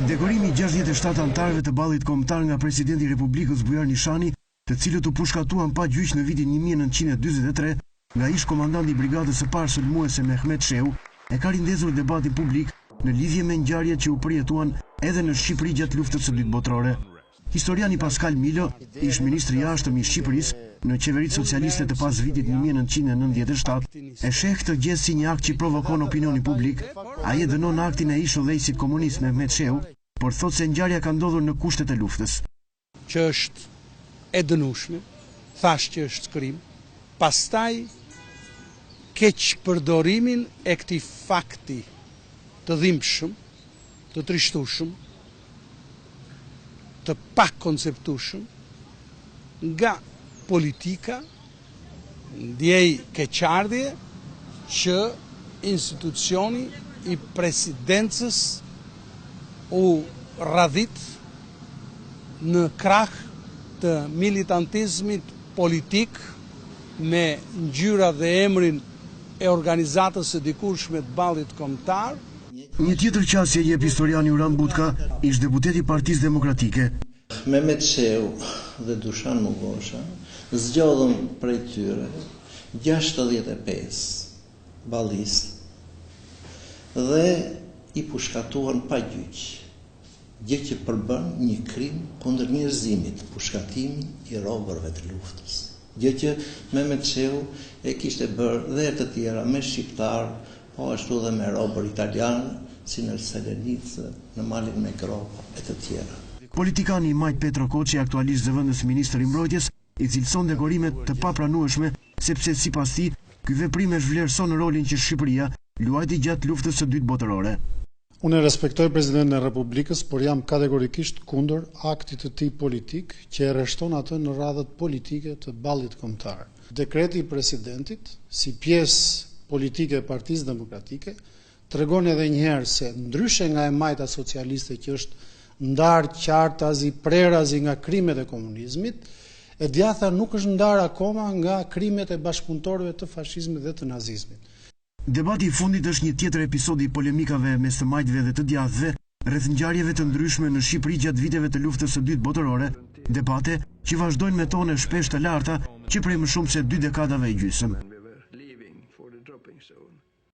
Dekorimi 67 antarëve të ballit kombëtar nga presidenti i Republikës Bujar Nishani, të cilët u pushkatuan pa gjyq në vitin 1943 nga ish komandanti i brigadës së parë sulmuese Mehmet Shehu, e ka rindezur debatin publik në lidhje me ngjarjet që u përjetuan edhe në Shqipëri gjatë luftës së dytë botërore. Historiani Pascal Milo, ish ministri i jashtëm i Shqipërisë në qeveritë socialiste të pas vitit 1997, e sheh këtë gjë si një akt që provokon opinionin publik. Ai e dënon aktin e ish udhëheqësit komunist Mehmet Shehu, por thotë se ngjarja ka ndodhur në kushtet e luftës. Që është e dënueshme, thash që është krim, pastaj keq përdorimin e këtij fakti të dhimbshëm, të trishtueshëm, të pakonceptueshëm nga politika, ndjej keqardhje që institucioni i presidencës u radhit në krah të militantizmit politik me ngjyra dhe emrin e organizatës së dikurshme të ballit kombëtar. Një tjetër qasje jep historiani Uran Butka, ish deputeti i Partisë Demokratike. Mehmet Shehu dhe Dushan Mugosha zgjodhën prej tyre 65 ballistë dhe i pushkatuan pa gjyq, gjë që përbën një krim kundër njerëzimit, pushkatimin i robërve të luftës. Gjë që Mehmet Shehu e kishte bërë dhe të tjera me shqiptar, po ashtu dhe me robër italian, si në Selenicë, në malin me Gropa e të tjera. Politikani Majt Petro Koçi, aktualisht zëvendës ministër i mbrojtjes, i cilëson dekorimet të papranueshme sepse sipas tij ky veprim e zhvlerëson rolin që Shqipëria luajti gjatë luftës së dytë botërore. Unë respektoj presidentin e Republikës, por jam kategorikisht kundër aktit të tij politik që e rreshton atë në radhët politike të ballit kombëtar. Dekreti i presidentit, si pjesë politike e Partisë Demokratike, tregon edhe një herë se ndryshe nga e majta socialiste që është ndarë qartazi, prerazi nga krimet e komunizmit, e djatha nuk është ndarë akoma nga krimet e bashkëpunëtorëve të fashizmit dhe të nazizmit. Debati i fundit është një tjetër episod i polemikave mes të majtëve dhe të djathtëve rreth ngjarjeve të ndryshme në Shqipëri gjatë viteve të luftës së dytë botërore, debate që vazhdojnë me tone shpesh të larta që prej më shumë se 2 dekadave e gjysmë.